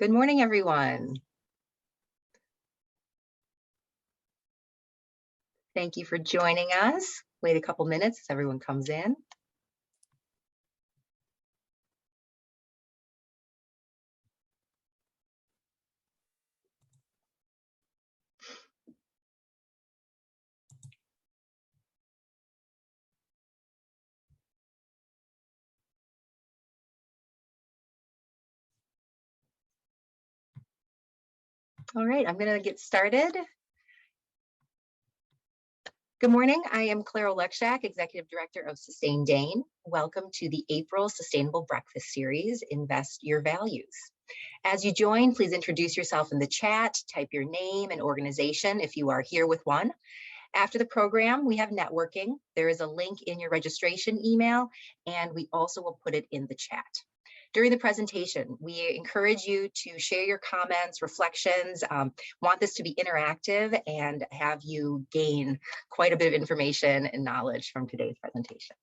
Good morning, everyone. Thank you for joining us. Wait a couple minutes as everyone comes in. All right, I'm going to get started. Good morning. I am Claire Olekshak, Executive Director of Sustain Dane. Welcome to the April Sustainable Breakfast Series, Invest Your Values. As you join, please introduce yourself in the chat, type your name and organization if you are here with one. After the program, we have networking. There is a link in your registration email, and we also will put it in the chat. During the presentation, we encourage you to share your comments, reflections, want this to be interactive and have you gain quite a bit of information and knowledge from today's presentation.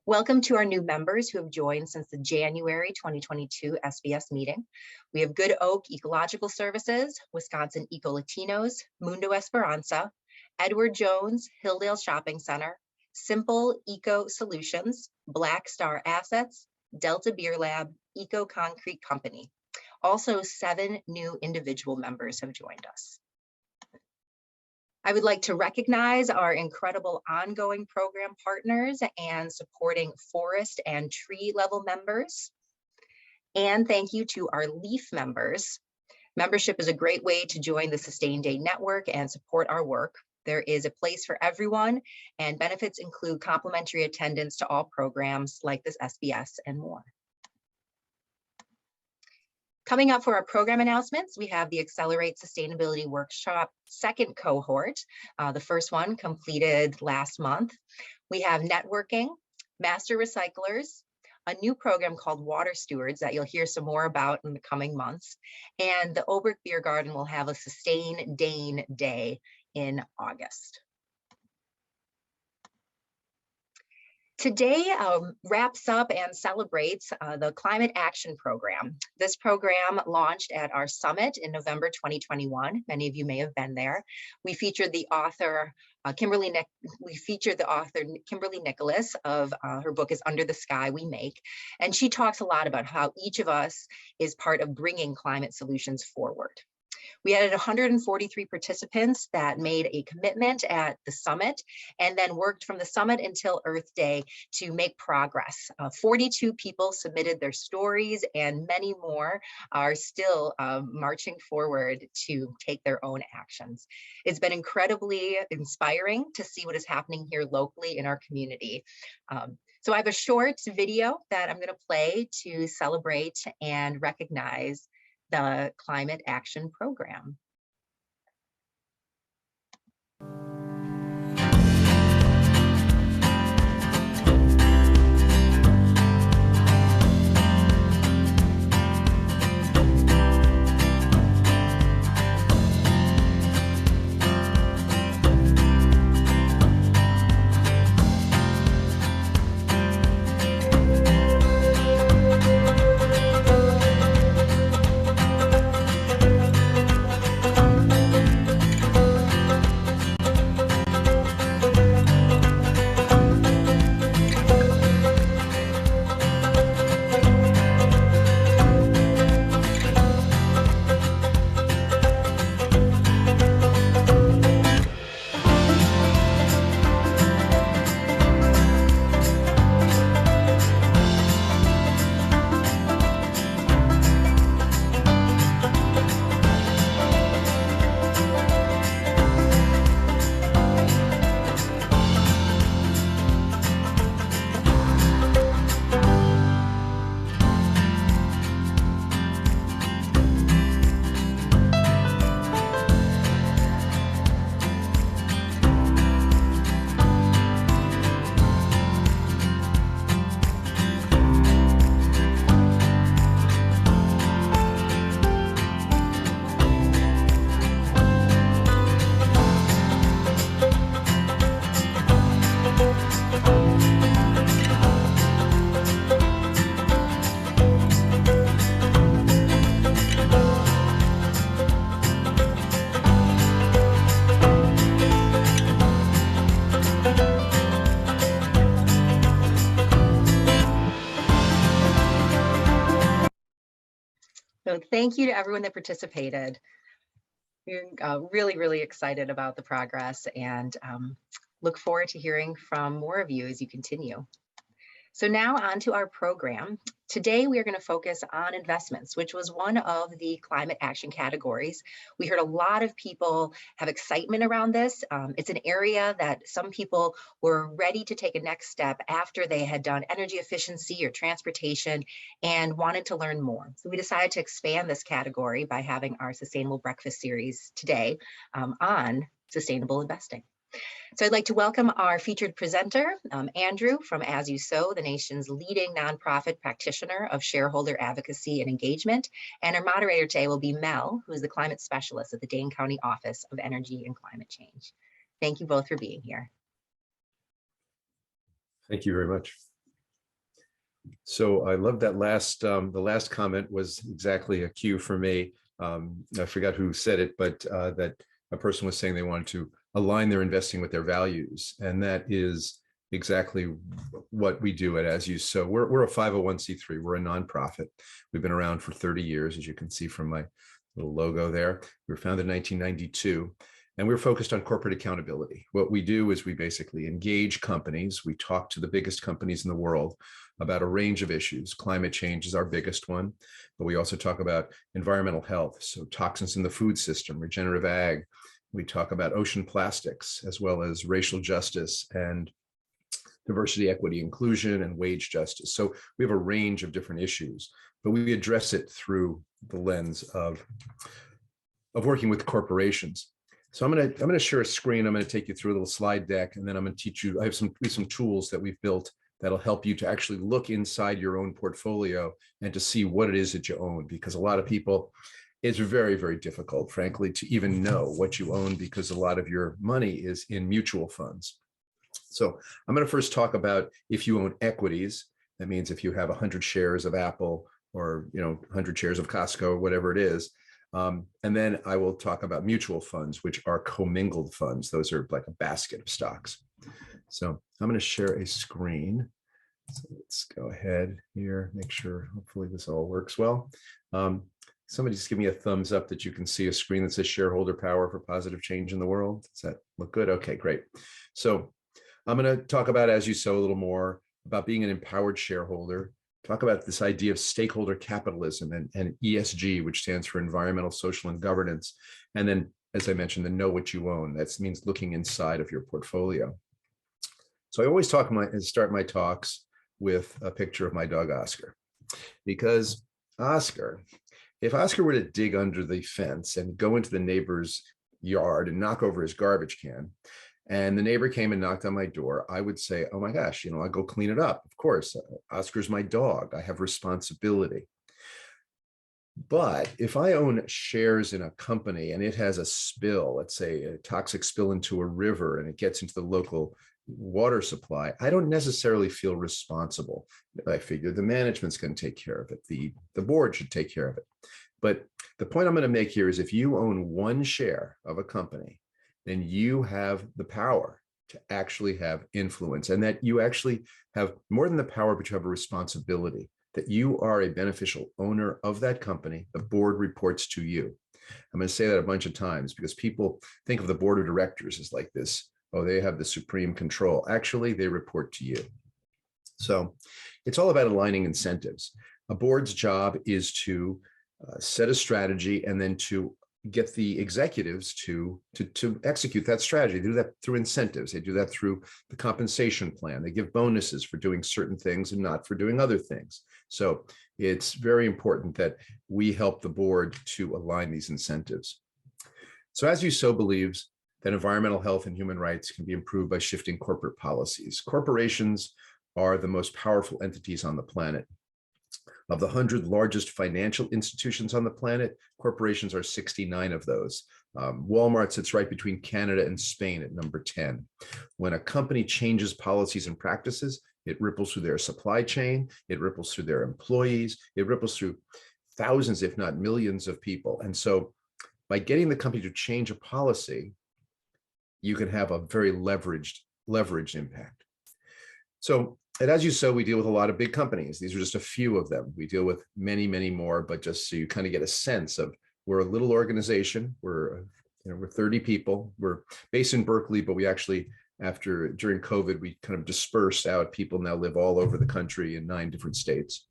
Welcome to our new members who have joined since the January 2022 SBS meeting. We have Good Oak Ecological Services, Wisconsin Eco Latinos, Mundo Esperanza, Edward Jones, Hilldale Shopping Center, Simple Eco Solutions, Black Star Assets, Delta Beer Lab, Eco Concrete Company. Also, 7 new individual members have joined us. I would like to recognize our incredible ongoing program partners and supporting forest and tree level members. And thank you to our LEAF members. Membership is a great way to join the Sustain Dane Network and support our work. There is a place for everyone, and benefits include complimentary attendance to all programs like this SBS and more. Coming up for our program announcements, we have the Accelerate Sustainability Workshop second cohort. The first one completed last month. We have networking, master recyclers, a new program called Water Stewards that you'll hear some more about in the coming months. And the Oberk Beer Garden will have a Sustain Dane Day in August. Today wraps up and celebrates the Climate Action Program. This program launched at our summit in November 2021. Many of you may have been there. We featured the author Kimberly Nicholas of her book is Under the Sky We Make, and she talks a lot about how each of us is part of bringing climate solutions forward. We had 143 participants that made a commitment at the summit and then worked from the summit until Earth Day to make progress. 42 people submitted their stories and many more are still marching forward to take their own actions. It's been incredibly inspiring to see what is happening here locally in our community. So I have a short video that I'm going to play to celebrate and recognize the Climate Action Program. So thank you to everyone that participated. We're really, really excited about the progress and look forward to hearing from more of you as you continue. So now on to our program. Today, we are going to focus on investments, which was one of the climate action categories. We heard a lot of people have excitement around this. It's an area that some people were ready to take a next step after they had done energy efficiency or transportation and wanted to learn more. So we decided to expand this category by having our Sustainable Breakfast series today on sustainable investing. So I'd like to welcome our featured presenter, Andrew from As You Sow, the nation's leading nonprofit practitioner of shareholder advocacy and engagement. And our moderator today will be Mel, who is the climate specialist at the Dane County Office of Energy and Climate Change. Thank you both for being here. Thank you very much. So I love that the last comment was exactly a cue for me. I forgot who said it, but that a person was saying they wanted to align their investing with their values. And that is exactly what we do at As You Sow. We're a 501c3. We're a nonprofit. We've been around for 30 years, as you can see from my little logo there. We were founded in 1992. And we're focused on corporate accountability. What we do is we basically engage companies. We talk to the biggest companies in the world about a range of issues. Climate change is our biggest one, but we also talk about environmental health, so toxins in the food system, regenerative ag. We talk about ocean plastics, as well as racial justice and diversity, equity, inclusion, and wage justice. So we have a range of different issues, but we address it through the lens of working with corporations. So I'm going to share a screen. I'm going to take you through a little slide deck, and then I'm going to teach you. I have some tools that we've built that'll help you to actually look inside your own portfolio and to see what it is that you own, because a lot of people, it's very, very difficult, frankly, to even know what you own because a lot of your money is in mutual funds. So I'm going to first talk about if you own equities. That means if you have 100 shares of Apple or 100 shares of Costco or whatever it is. And then I will talk about mutual funds, which are commingled funds. Those are like a basket of stocks. So I'm going to share a screen. So let's go ahead here, make sure hopefully this all works well. Somebody just give me a thumbs up that you can see a screen that says shareholder power for positive change in the world. Does that look good? Okay, great. So I'm going to talk about As You Sow a little more about being an empowered shareholder. Talk about this idea of stakeholder capitalism and ESG, which stands for environmental, social, and governance. And then, as I mentioned, the know what you own. That means looking inside of your portfolio. So I always start my talks with a picture of my dog, Oscar, because if Oscar were to dig under the fence and go into the neighbor's yard and knock over his garbage can, and the neighbor came and knocked on my door, I would say, oh my gosh, I'll go clean it up. Of course, Oscar's my dog. I have responsibility. But if I own shares in a company and it has a spill, let's say a toxic spill into a river and it gets into the local water supply, I don't necessarily feel responsible. I figure the management's going to take care of it. The board should take care of it. But the point I'm going to make here is if you own one share of a company, then you have the power to actually have influence, and that you actually have more than the power, but you have a responsibility, that you are a beneficial owner of that company. The board reports to you. I'm going to say that a bunch of times because people think of the board of directors as like this, oh, they have the supreme control. Actually, they report to you. So it's all about aligning incentives. A board's job is to set a strategy and then to get the executives to execute that strategy. They do that through incentives. They do that through the compensation plan. They give bonuses for doing certain things and not for doing other things. So it's very important that we help the board to align these incentives. So As You Sow believes that environmental health and human rights can be improved by shifting corporate policies. Corporations are the most powerful entities on the planet. Of the 100 largest financial institutions on the planet, corporations are 69 of those. Walmart sits right between Canada and Spain at number 10. When a company changes policies and practices, it ripples through their supply chain, it ripples through their employees, it ripples through thousands, if not millions of people. And so by getting the company to change a policy, you can have a very leveraged impact. So And as you saw, we deal with a lot of big companies. These are just a few of them. We deal with many, many more, but just so you kind of get a sense of, we're a little organization. We're 30 people. We're based in Berkeley, but we actually, during COVID, we kind of dispersed out. People now live all over the country in 9 different states.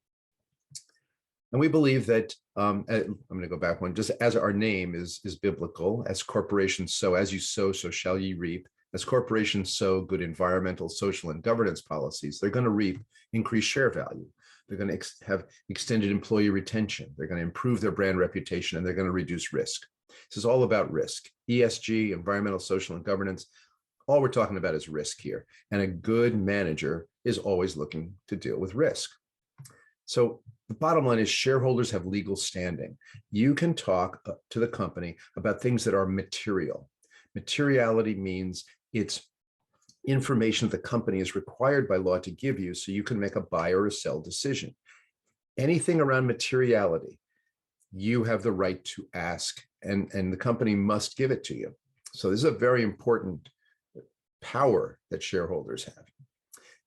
And we believe that, I'm going to go back one, just as our name is biblical, as corporations sow, as you sow, so shall ye reap. As corporations sow good environmental, social, and governance policies, they're going to reap increased share value. They're going to have extended employee retention. They're going to improve their brand reputation, and they're going to reduce risk. This is all about risk. ESG, environmental, social, and governance. All we're talking about is risk here. And a good manager is always looking to deal with risk. So the bottom line is shareholders have legal standing. You can talk to the company about things that are material. Materiality means it's information that the company is required by law to give you so you can make a buy or a sell decision. Anything around materiality, you have the right to ask, and the company must give it to you. So this is a very important power that shareholders have.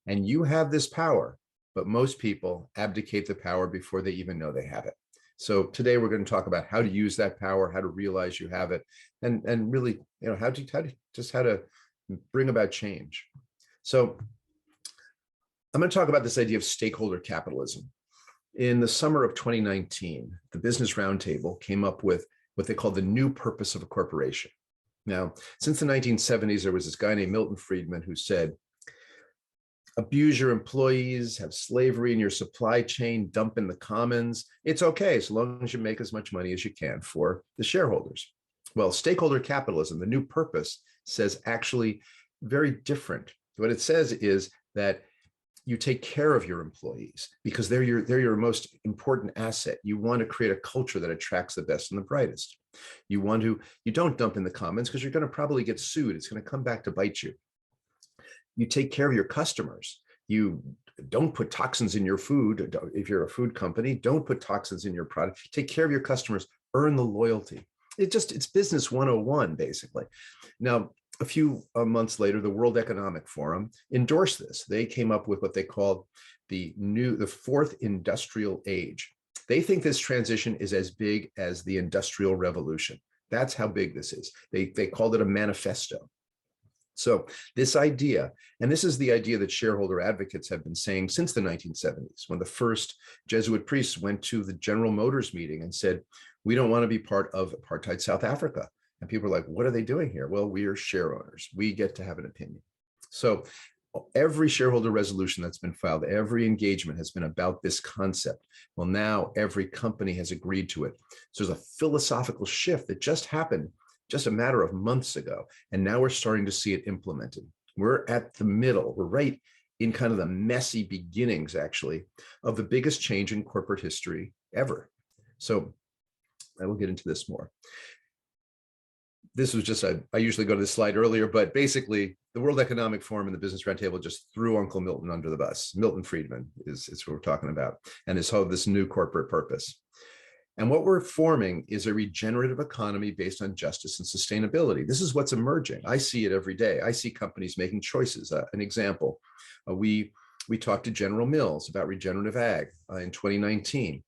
And you have this power, but most people abdicate the power before they even know they have it. So today we're going to talk about how to use that power, how to realize you have it, and really, how to bring about change. So I'm going to talk about this idea of stakeholder capitalism. In the summer of 2019, the Business Roundtable came up with what they call the new purpose of a corporation. Now, since the 1970s, there was this guy named Milton Friedman who said, abuse your employees, have slavery in your supply chain, dump in the commons. It's okay, so long as you make as much money as you can for the shareholders. Well, stakeholder capitalism, the new purpose, says actually very different. What it says is that you take care of your employees because they're your most important asset. You want to create a culture that attracts the best and the brightest. You don't dump in the commons because you're going to probably get sued. It's going to come back to bite you. You take care of your customers. You don't put toxins in your food. If you're a food company, don't put toxins in your product. Take care of your customers, earn the loyalty. It's business 101, basically. Now, a few months later, the World Economic Forum endorsed this. They came up with what they called the fourth industrial age. They think this transition is as big as the Industrial Revolution. That's how big this is. They called it a manifesto. So this idea, and this is the idea that shareholder advocates have been saying since the 1970s, when the first Jesuit priests went to the General Motors meeting and said, we don't want to be part of apartheid South Africa. And people are like, what are they doing here? Well, we are share owners. We get to have an opinion. So every shareholder resolution that's been filed, every engagement has been about this concept. Well, now every company has agreed to it. So there's a philosophical shift that just happened just a matter of months ago. And now we're starting to see it implemented. We're at the middle. We're right in kind of the messy beginnings, actually, of the biggest change in corporate history ever. So I will get into this more. This was just, I usually go to this slide earlier, but basically the World Economic Forum and the Business Roundtable just threw Uncle Milton under the bus. Milton Friedman is what we're talking about, and this new corporate purpose. And what we're forming is a regenerative economy based on justice and sustainability. This is what's emerging. I see it every day. I see companies making choices. An example, we talked to General Mills about regenerative ag in 2017.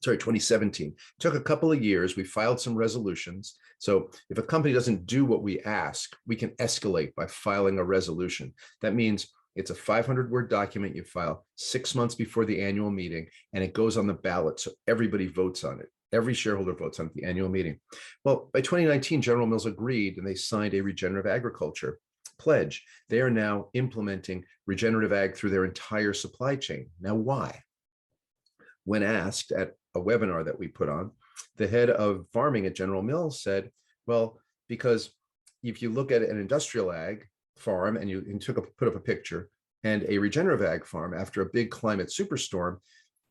It took a couple of years. We filed some resolutions. So if a company doesn't do what we ask, we can escalate by filing a resolution. That means it's a 500-word document you file 6 months before the annual meeting, and it goes on the ballot. So everybody votes on it. Every shareholder votes on it at the annual meeting. Well, by 2019, General Mills agreed and they signed a regenerative agriculture pledge. They are now implementing regenerative ag through their entire supply chain. Now, why? When asked at a webinar that we put on, the head of farming at General Mills said, well, because if you look at an industrial ag farm and you put up a picture and a regenerative ag farm after a big climate superstorm,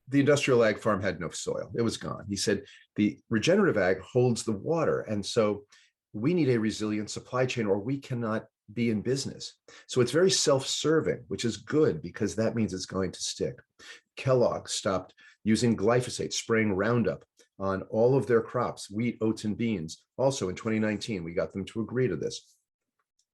the industrial ag farm had no soil. It was gone. He said the regenerative ag holds the water. And so we need a resilient supply chain or we cannot be in business. So it's very self-serving, which is good because that means it's going to stick. Kellogg stopped using glyphosate, spraying Roundup on all of their crops, wheat, oats, and beans. Also in 2019, we got them to agree to this.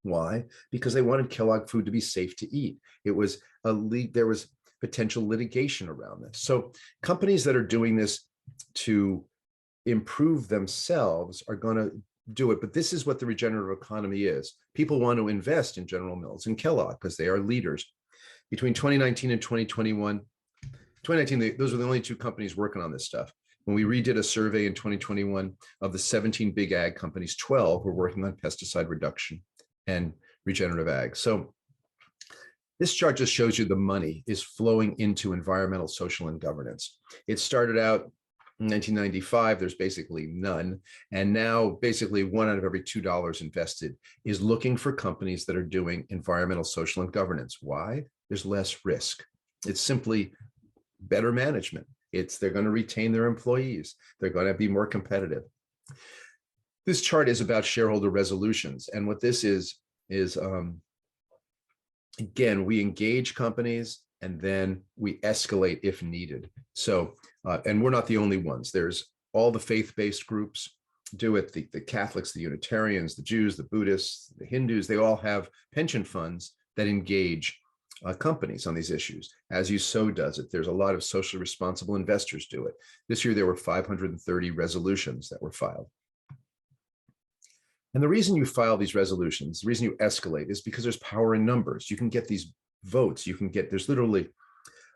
Why? Because they wanted Kellogg food to be safe to eat. It was there was potential litigation around this. So companies that are doing this to improve themselves are going to do it. But this is what the regenerative economy is. People want to invest in General Mills and Kellogg because they are leaders. Between 2019 and 2021, 2019, those were the only two companies working on this stuff. When we redid a survey in 2021 of the 17 big ag companies, 12 were working on pesticide reduction and regenerative ag. So this chart just shows you the money is flowing into environmental, social, and governance. It started out in 1995, there's basically none. And now basically $1 out of every $2 invested is looking for companies that are doing environmental, social, and governance. Why? There's less risk. It's simply better management. They're going to retain their employees. They're going to be more competitive. This chart is about shareholder resolutions. And what this is again, we engage companies and then we escalate if needed. So, and we're not the only ones. There's all the faith-based groups do it. The Catholics, the Unitarians, the Jews, the Buddhists, the Hindus, they all have pension funds that engage companies on these issues. As You Sow does it. There's a lot of socially responsible investors do it. This year, there were 530 resolutions that were filed. And the reason you file these resolutions, the reason you escalate is because there's power in numbers. You can get these votes. There's literally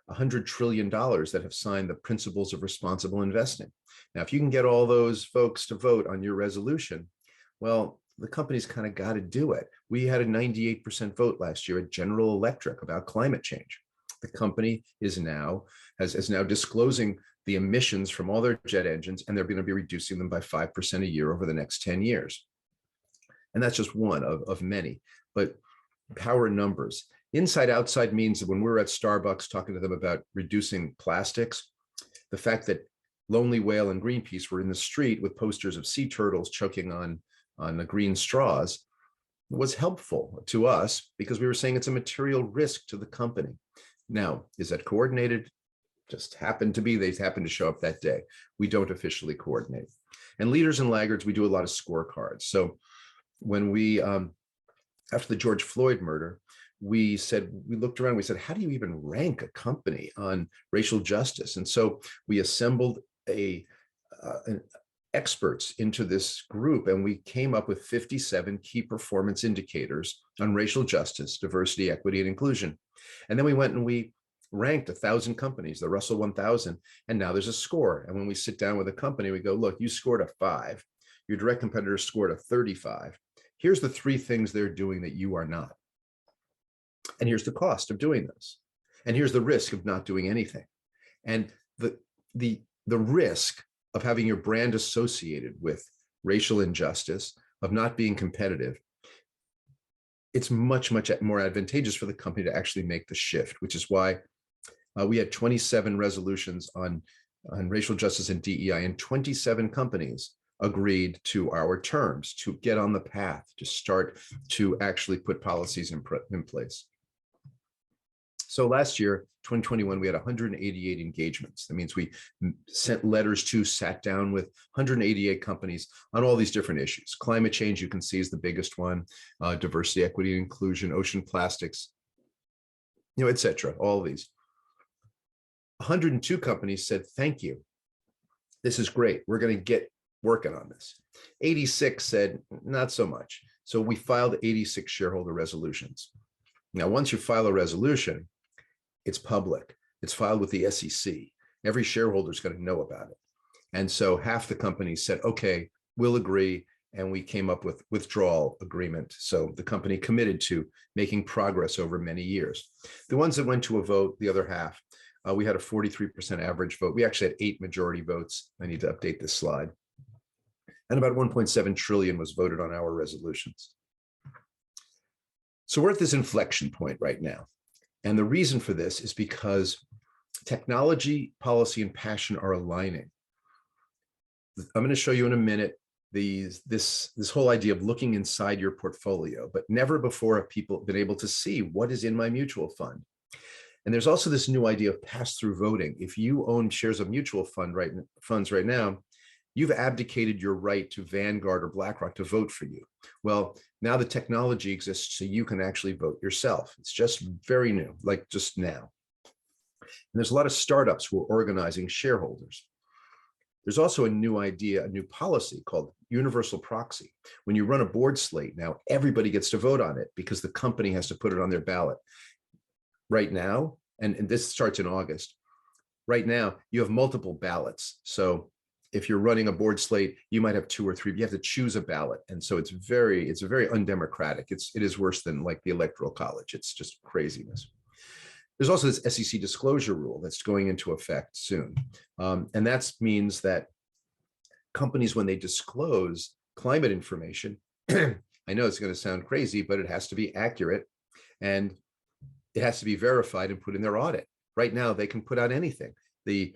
$100 trillion that have signed the principles of responsible investing. Now, if you can get all those folks to vote on your resolution, well, the company's kind of got to do it. We had a 98% vote last year at General Electric about climate change. The company is now disclosing the emissions from all their jet engines, and they're going to be reducing them by 5% a year over the next 10 years. And that's just one of many, but power in numbers. Inside outside means that when we're at Starbucks talking to them about reducing plastics, the fact that Lonely Whale and Greenpeace were in the street with posters of sea turtles choking on the green straws was helpful to us because we were saying it's a material risk to the company. Now, is that coordinated? Just happened to be, they happened to show up that day. We don't officially coordinate. And leaders and laggards, we do a lot of scorecards. So when we, after the George Floyd murder, we looked around, we said, how do you even rank a company on racial justice? And so we assembled experts into this group, and we came up with 57 key performance indicators on racial justice, diversity, equity, and inclusion. And then we went and we ranked 1,000 companies, the Russell 1000, and now there's a score. And when we sit down with a company, we go, look, you scored a 5, your direct competitor scored a 35. Here's the 3 things they're doing that you are not. And here's the cost of doing this. And here's the risk of not doing anything. And the risk of having your brand associated with racial injustice, of not being competitive, it's much, much more advantageous for the company to actually make the shift, which is why we had 27 resolutions on racial justice and DEI, and 27 companies agreed to our terms to get on the path to start to actually put policies in place. So last year, 2021, we had 188 engagements. That means we sent letters sat down with 188 companies on all these different issues. Climate change, you can see, is the biggest one. Diversity, equity, and inclusion, ocean plastics, et cetera, all of these. 102 companies said, thank you. This is great. We're going to get working on this. 86 said, not so much. So we filed 86 shareholder resolutions. Now, once you file a resolution, it's public. It's filed with the SEC. Every shareholder is going to know about it. And so half the companies said, okay, we'll agree. And we came up with withdrawal agreement. So the company committed to making progress over many years. The ones that went to a vote, the other half, we had a 43% average vote. We actually had 8 majority votes. I need to update this slide. And about 1.7 trillion was voted on our resolutions. So we're at this inflection point right now. And the reason for this is because technology, policy, and passion are aligning. I'm going to show you in a minute this whole idea of looking inside your portfolio, but never before have people been able to see what is in my mutual fund. And there's also this new idea of pass-through voting. If you own shares of mutual funds right now, you've abdicated your right to Vanguard or BlackRock to vote for you. Well, now the technology exists so you can actually vote yourself. It's just very new, like just now. And there's a lot of startups who are organizing shareholders. There's also a new idea, a new policy called universal proxy. When you run a board slate now, everybody gets to vote on it because the company has to put it on their ballot. Right now, and this starts in August, right now you have multiple ballots. So if you're running a board slate, you might have 2 or 3, you have to choose a ballot. And so it's very undemocratic. It is worse than like the Electoral College. It's just craziness. There's also this SEC disclosure rule that's going into effect soon. And that means that companies, when they disclose climate information, I know it's going to sound crazy, but it has to be accurate and it has to be verified and put in their audit. Right now, they can put out anything. The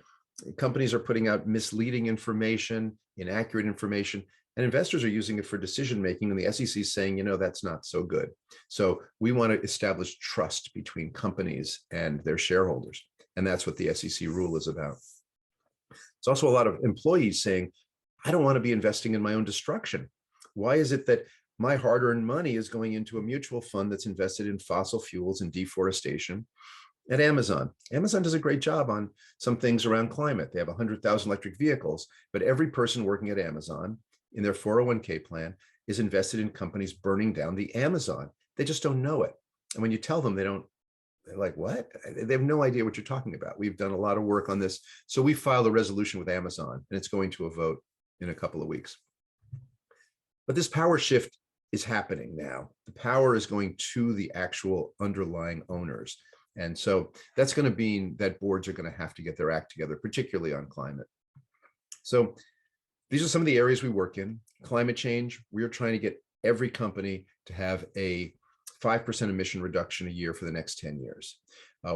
companies are putting out misleading information, inaccurate information, and investors are using it for decision making. And the SEC is saying, you know, that's not so good. So we want to establish trust between companies and their shareholders. And that's what the SEC rule is about. It's also a lot of employees saying, I don't want to be investing in my own destruction. Why is it that my hard-earned money is going into a mutual fund that's invested in fossil fuels and deforestation at Amazon? Amazon does a great job on some things around climate. They have 100,000 electric vehicles, but every person working at Amazon in their 401k plan is invested in companies burning down the Amazon. They just don't know it. And when you tell them, they're like, what? They have no idea what you're talking about. We've done a lot of work on this. So we filed a resolution with Amazon and it's going to a vote in a couple of weeks. But this power shift is happening now. The power is going to the actual underlying owners. And so that's going to mean that boards are going to have to get their act together, particularly on climate. So these are some of the areas we work in. Climate change, we are trying to get every company to have a 5% emission reduction a year for the next 10 years.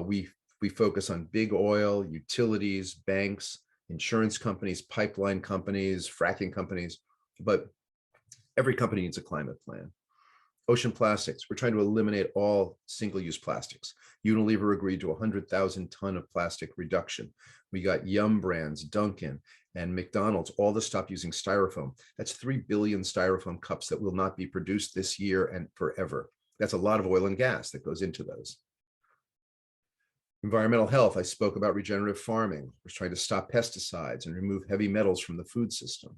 We focus on big oil, utilities, banks, insurance companies, pipeline companies, fracking companies, but every company needs a climate plan. Ocean plastics, we're trying to eliminate all single-use plastics. Unilever agreed to 100,000 ton of plastic reduction. We got Yum Brands, Dunkin', and McDonald's all to stop using styrofoam. That's 3 billion styrofoam cups that will not be produced this year and forever. That's a lot of oil and gas that goes into those. Environmental health, I spoke about regenerative farming. We're trying to stop pesticides and remove heavy metals from the food system.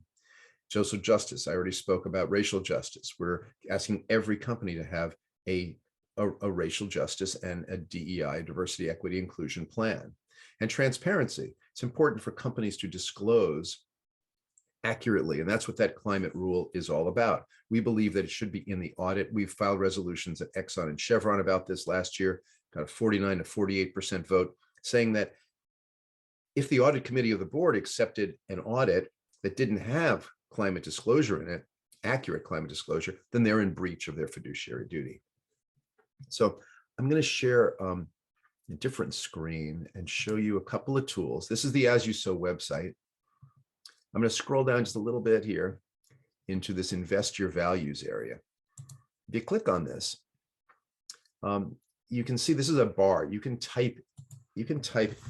Social justice, I already spoke about racial justice. We're asking every company to have a racial justice and a DEI, diversity, equity, inclusion plan. And transparency, it's important for companies to disclose accurately, and that's what that climate rule is all about. We believe that it should be in the audit. We've filed resolutions at Exxon and Chevron about this last year, got a 49 to 48% vote, saying that if the audit committee of the board accepted an audit that didn't have climate disclosure in it, accurate climate disclosure, then they're in breach of their fiduciary duty. So I'm going to share a different screen and show you a couple of tools. This is the As You Sow website. I'm going to scroll down just a little bit here into this Invest Your Values area. If you click on this, you can see this is a bar. You can type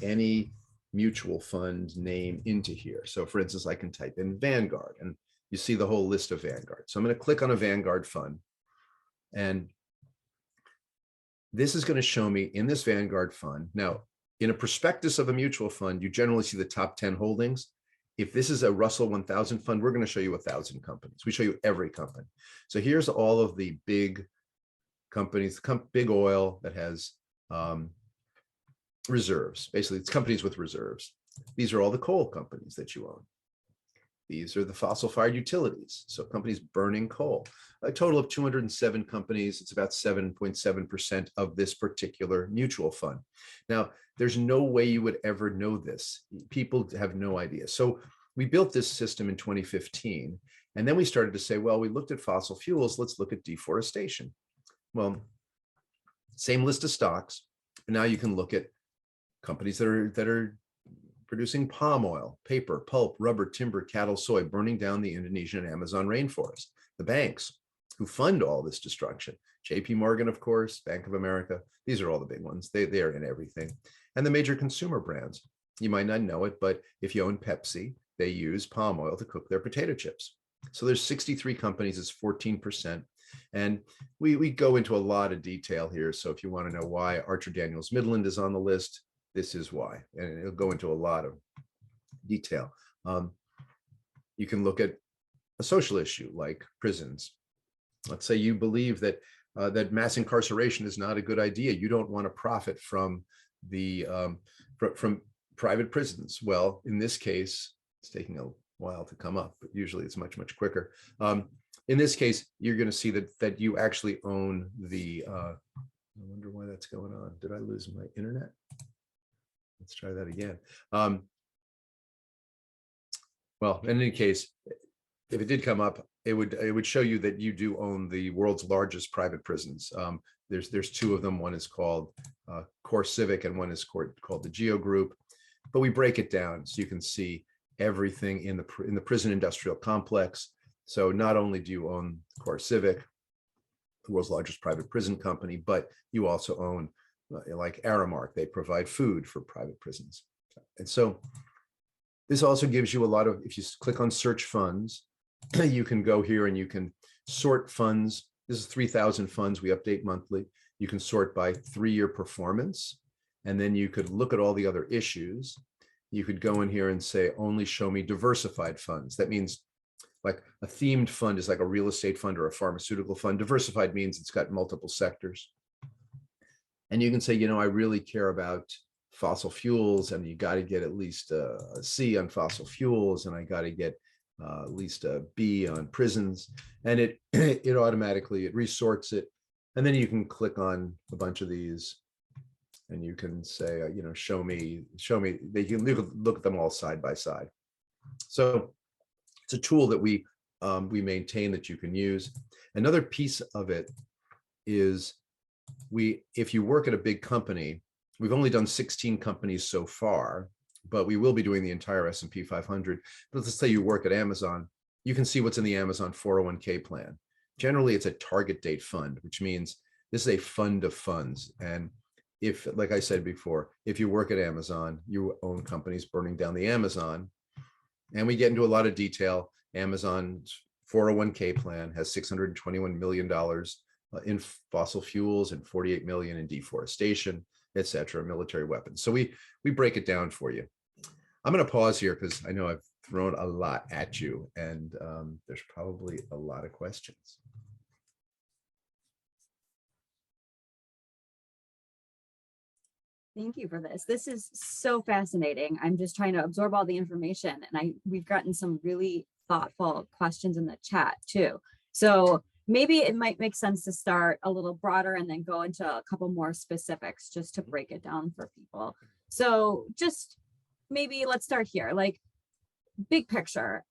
any mutual fund name into here. So for instance, I can type in Vanguard and you see the whole list of Vanguard. So I'm going to click on a Vanguard fund. And this is going to show me in this Vanguard fund. Now, in a prospectus of a mutual fund, you generally see the top 10 holdings. If this is a Russell 1000 fund, we're going to show you 1,000 companies. We show you every company. So here's all of the big companies, big oil that has reserves. Basically, it's companies with reserves. These are all the coal companies that you own. These are the fossil-fired utilities, so companies burning coal. A total of 207 companies. It's about 7.7% of this particular mutual fund. Now, there's no way you would ever know this. People have no idea. So we built this system in 2015, and then we started to say, well, we looked at fossil fuels. Let's look at deforestation. Well, same list of stocks, but now you can look at companies that are producing palm oil, paper, pulp, rubber, timber, cattle, soy, burning down the Indonesian and Amazon rainforest. The banks who fund all this destruction, JP Morgan, of course, Bank of America, these are all the big ones. They are in everything. And the major consumer brands. You might not know it, but if you own Pepsi, they use palm oil to cook their potato chips. So there's 63 companies, it's 14%. And we go into a lot of detail here. So if you want to know why Archer Daniels Midland is on the list, this is why. And it'll go into a lot of detail. You can look at a social issue like prisons. Let's say you believe that that mass incarceration is not a good idea. You don't want to profit from the from private prisons. Well, in this case, it's taking a while to come up, but usually it's much quicker. In this case, you're going to see that you actually own the. I wonder why that's going on. Did I lose my internet? Let's try that again. Well, in any case, if it did come up, it would show you that you do own the world's largest private prisons. There's two of them. One is called CoreCivic, and one is called the Geo Group. But we break it down so you can see everything in the prison industrial complex. So not only do you own CoreCivic, the world's largest private prison company, but you also own like Aramark. They provide food for private prisons. And so this also gives you a lot of, if you click on search funds, you can go here and you can sort funds. This is 3,000 funds we update monthly. You can sort by 3-year performance, and then you could look at all the other issues. You could go in here and say, only show me diversified funds. That means like a themed fund is like a real estate fund or a pharmaceutical fund. Diversified means it's got multiple sectors. And you can say, I really care about fossil fuels, and you got to get at least a C on fossil fuels, and I got to get at least a B on prisons, and it automatically resorts it, and then you can click on a bunch of these, and you can say, show me. They can look at them all side by side. So it's a tool that we maintain that you can use. Another piece of it is if you work at a big company. We've only done 16 companies so far, but we will be doing the entire S&P 500. But let's say you work at Amazon, you can see what's in the Amazon 401k plan. Generally, it's a target date fund, which means this is a fund of funds. And if, like I said before, if you work at Amazon, you own companies burning down the Amazon. And we get into a lot of detail. Amazon's 401k plan has $621 million in fossil fuels and 48 million in deforestation, et cetera, military weapons. So we break it down for you. I'm going to pause here because I know I've thrown a lot at you, and there's probably a lot of questions. Thank you for this. This is so fascinating. I'm just trying to absorb all the information, and we've gotten some really thoughtful questions in the chat too. So maybe it might make sense to start a little broader and then go into a couple more specifics just to break it down for people. So just maybe let's start here, like big picture.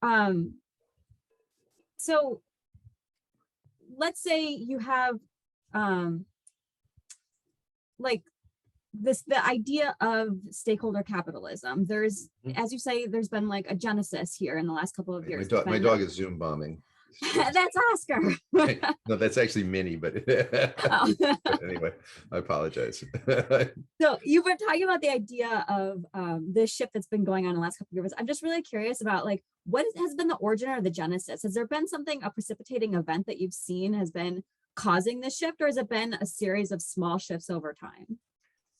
So let's say you have like the idea of stakeholder capitalism. There's, as you say, there's been like a genesis here in the last couple of years. My dog is Zoom bombing. That's Oscar. No, that's actually Minnie, but, Oh. but anyway, I apologize. So you were talking about the idea of this shift that's been going on in the last couple of years. I'm just really curious about like what has been the origin or the genesis? Has there been a precipitating event that you've seen has been causing this shift, or has it been a series of small shifts over time?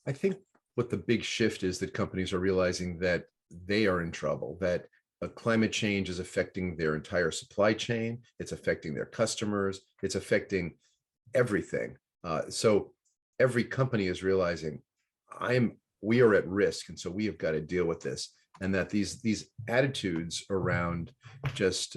I think what the big shift is that companies are realizing that they are in trouble, that climate change is affecting their entire supply chain. It's affecting their customers. It's affecting everything. So every company is realizing we are at risk. And so we have got to deal with this. And that these attitudes around just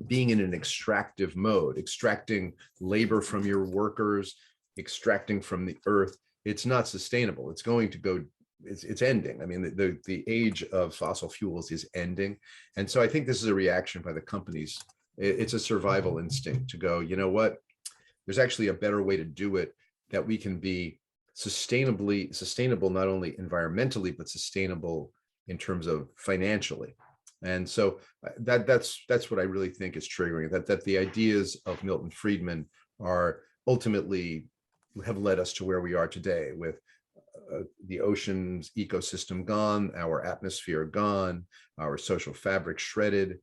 being in an extractive mode, extracting labor from your workers, extracting from the earth, it's not sustainable. It's going to go, it's ending. I mean, the age of fossil fuels is ending. And so I think this is a reaction by the companies. It's a survival instinct to go, you know what, there's actually a better way to do it, that we can be sustainable, not only environmentally, but sustainable in terms of financially. And so that's what I really think is triggering, that the ideas of Milton Friedman are ultimately have led us to where we are today with the ocean's ecosystem gone, our atmosphere gone, our social fabric shredded.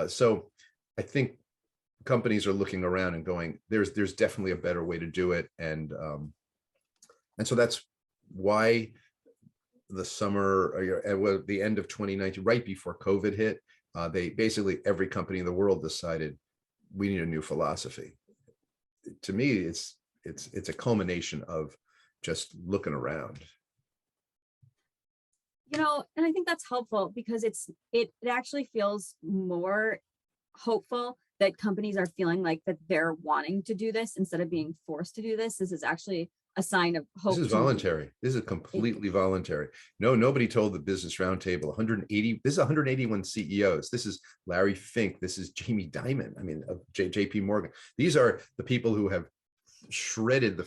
So I think companies are looking around and going, there's definitely a better way to do it. And so that's why the summer, at the end of 2019, right before COVID hit, they basically, every company in the world decided we need a new philosophy. To me, it's a culmination of just looking around. You know, and I think that's helpful because it actually feels more hopeful that companies are feeling like that they're wanting to do this instead of being forced to do this. This is actually a sign of hope. This is to me. voluntary. This is completely voluntary. No, nobody told the Business Roundtable 180. This is 181 CEOs. This is Larry Fink. This is Jamie Dimon. I mean, of JP Morgan. These are the people who have shredded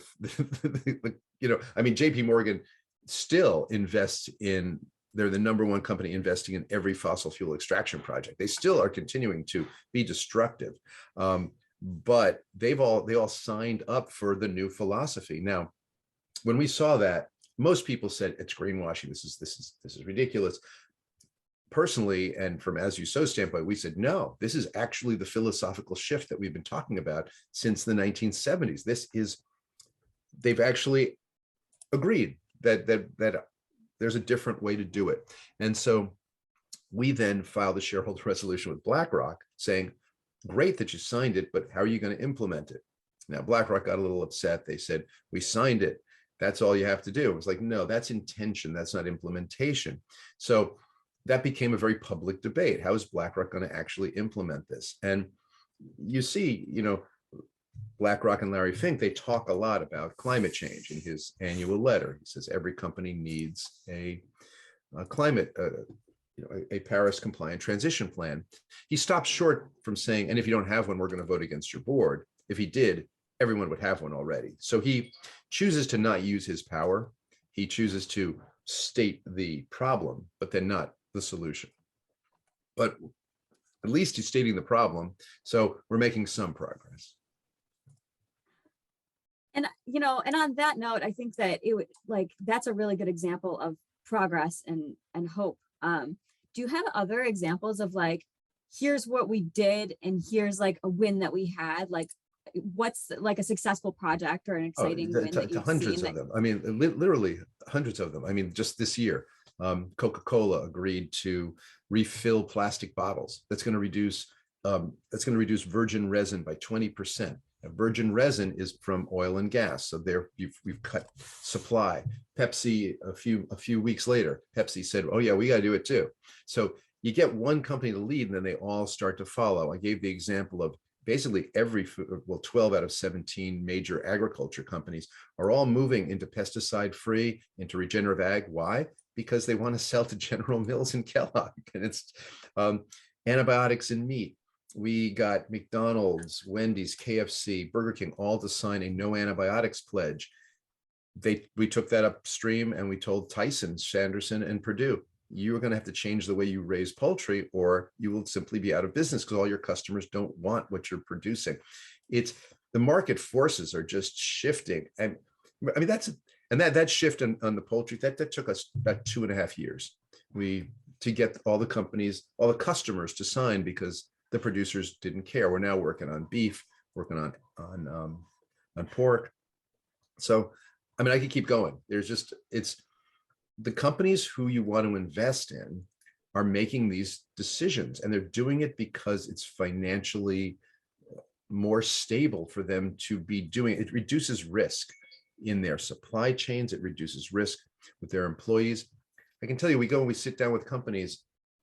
I mean, JP Morgan still invests in, they're the #1 company investing in every fossil fuel extraction project. They still are continuing to be destructive. But they all signed up for the new philosophy. Now, when we saw that, most people said it's greenwashing. This is ridiculous. Personally, and from As You Sow standpoint, we said, no, this is actually the philosophical shift that we've been talking about since the 1970s. They've actually agreed that there's a different way to do it. And so we then filed a shareholder resolution with BlackRock saying, great that you signed it, but how are you going to implement it? Now, BlackRock got a little upset. They said, we signed it. That's all you have to do. It was like, no, that's intention. That's not implementation. So that became a very public debate. How is BlackRock going to actually implement this? And you see, BlackRock and Larry Fink, they talk a lot about climate change in his annual letter. He says every company needs a climate, a Paris compliant transition plan. He stops short from saying, and if you don't have one, we're going to vote against your board. If he did, everyone would have one already. So he chooses to not use his power. He chooses to state the problem, but then not the solution. But at least he's stating the problem. So we're making some progress. And, and on that note, I think that that's a really good example of progress and hope. Do you have other examples of here's what we did and here's a win that we had? What's a successful project or an exciting win that you've hundreds seen? Of them. I mean, literally hundreds of them. I mean, just this year, Coca-Cola agreed to refill plastic bottles. That's going to reduce virgin resin by 20%. Now, virgin resin is from oil and gas, so we've cut supply. Pepsi, a few weeks later, Pepsi said, "Oh yeah, we got to do it too." So you get one company to lead, and then they all start to follow. I gave the example of basically 12 out of 17 major agriculture companies are all moving into pesticide-free, into regenerative ag. Why? Because they want to sell to General Mills and Kellogg, and it's antibiotics in meat. We got McDonald's, Wendy's, KFC, Burger King, all to sign a no antibiotics pledge. We took that upstream and we told Tyson, Sanderson, and Purdue, you are going to have to change the way you raise poultry or you will simply be out of business because all your customers don't want what you're producing. It's the market forces are just shifting. And I mean, that shift on the poultry, that took us about 2.5 years to get all the companies, all the customers to sign because the producers didn't care. We're now working on beef, working on pork. So, I mean, I could keep going. It's the companies who you want to invest in are making these decisions, and they're doing it because it's financially more stable for them to be doing. It reduces risk in their supply chains. It reduces risk with their employees. I can tell you, we sit down with companies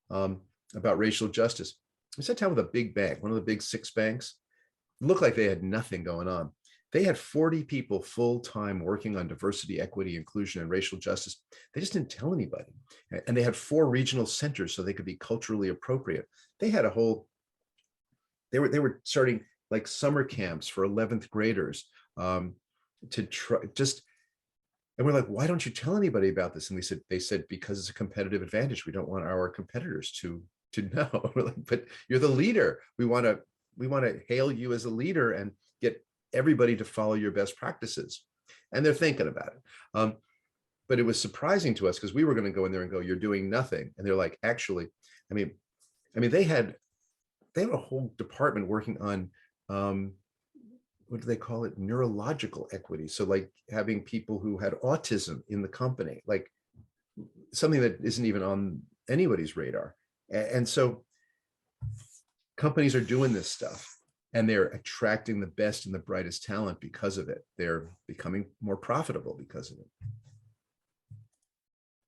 about racial justice. We sat down with a big bank, one of the big 6 banks. It looked like they had nothing going on. They had 40 people full-time working on diversity, equity, inclusion, and racial justice. They just didn't tell anybody. And they had 4 regional centers so they could be culturally appropriate. They had they were starting summer camps for 11th graders to try and we're like, why don't you tell anybody about this? And they said, because it's a competitive advantage. We don't want our competitors to know. We're like, but you're the leader. We want to hail you as a leader and get everybody to follow your best practices. And they're thinking about it. but it was surprising to us because we were going to go in there and go, you're doing nothing. And they're like, actually, I mean, they had a whole department working on, what do they call it? Neurological equity. So like having people who had autism in the company, like something that isn't even on anybody's radar. And so companies are doing this stuff and they're attracting the best and the brightest talent because of it. They're becoming more profitable because of it.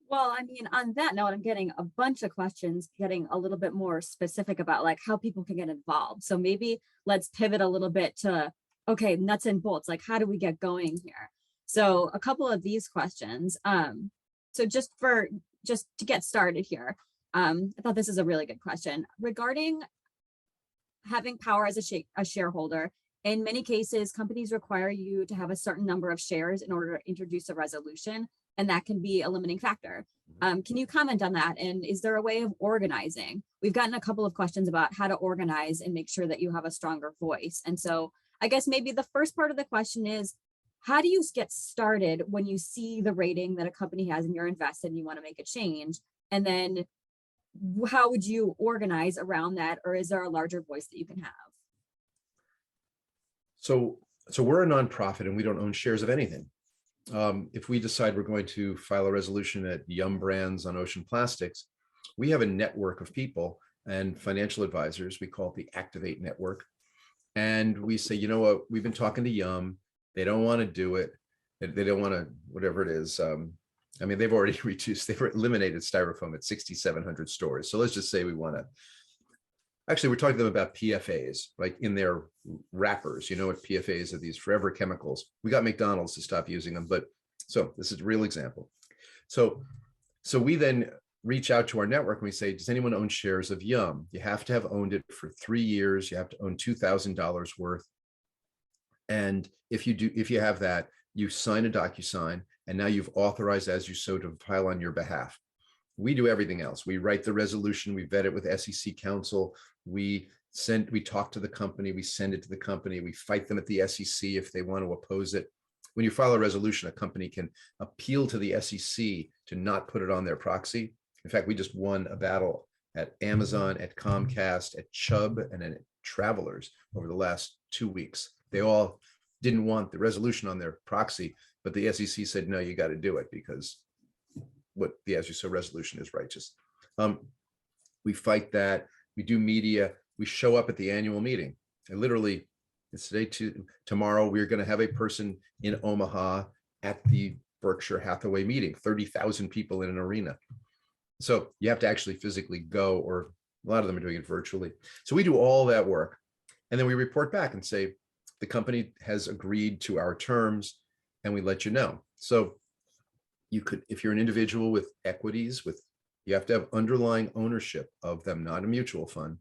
Well, I mean, on that note, I'm getting a bunch of questions, getting a little bit more specific about like how people can get involved. So maybe let's pivot a little bit to, okay, nuts and bolts, like how do we get going here? So a couple of these questions. So just to get started here, I thought this is a really good question regarding having power as a shareholder. In many cases, companies require you to have a certain number of shares in order to introduce a resolution, and that can be a limiting factor. Can you comment on that? And is there a way of organizing? We've gotten a couple of questions about how to organize and make sure that you have a stronger voice. And so I guess maybe the first part of the question is, how do you get started when you see the rating that a company has and you're invested and you want to make a change? And then how would you organize around that? Or is there a larger voice that you can have? So we're a nonprofit and we don't own shares of anything. If we decide we're going to file a resolution at Yum Brands on Ocean Plastics, we have a network of people and financial advisors. We call it the Activate Network. And we say, you know what, we've been talking to Yum. They don't want to do it. They don't want to, whatever it is. I mean, they've already they've eliminated styrofoam at 6,700 stores. So let's just say we want to, actually, we're talking to them about PFAs, like in their wrappers. You know what PFAs are, these forever chemicals. We got McDonald's to stop using them, but so this is a real example. So we then reach out to our network and we say, does anyone own shares of Yum? You have to have owned it for 3 years. You have to own $2,000 worth. And if you have that, you sign a DocuSign, and now you've authorized As You Sow to file on your behalf. We do everything else. We write the resolution, we vet it with SEC counsel, we talk to the company, we send it to the company, we fight them at the SEC if they want to oppose it. When you file a resolution, a company can appeal to the SEC to not put it on their proxy. In fact, we just won a battle at Amazon, at Comcast, at Chubb, and at Travelers over the last 2 weeks. They all didn't want the resolution on their proxy, but the SEC said, no, you got to do it because what the As You Sow resolution is righteous. We fight that. We do media. We show up at the annual meeting. And literally, it's tomorrow, we're going to have a person in Omaha at the Berkshire Hathaway meeting, 30,000 people in an arena. So you have to actually physically go, or a lot of them are doing it virtually. So we do all that work. And then we report back and say, the company has agreed to our terms, and we let you know. So you could, if you're an individual with equities, you have to have underlying ownership of them, not a mutual fund.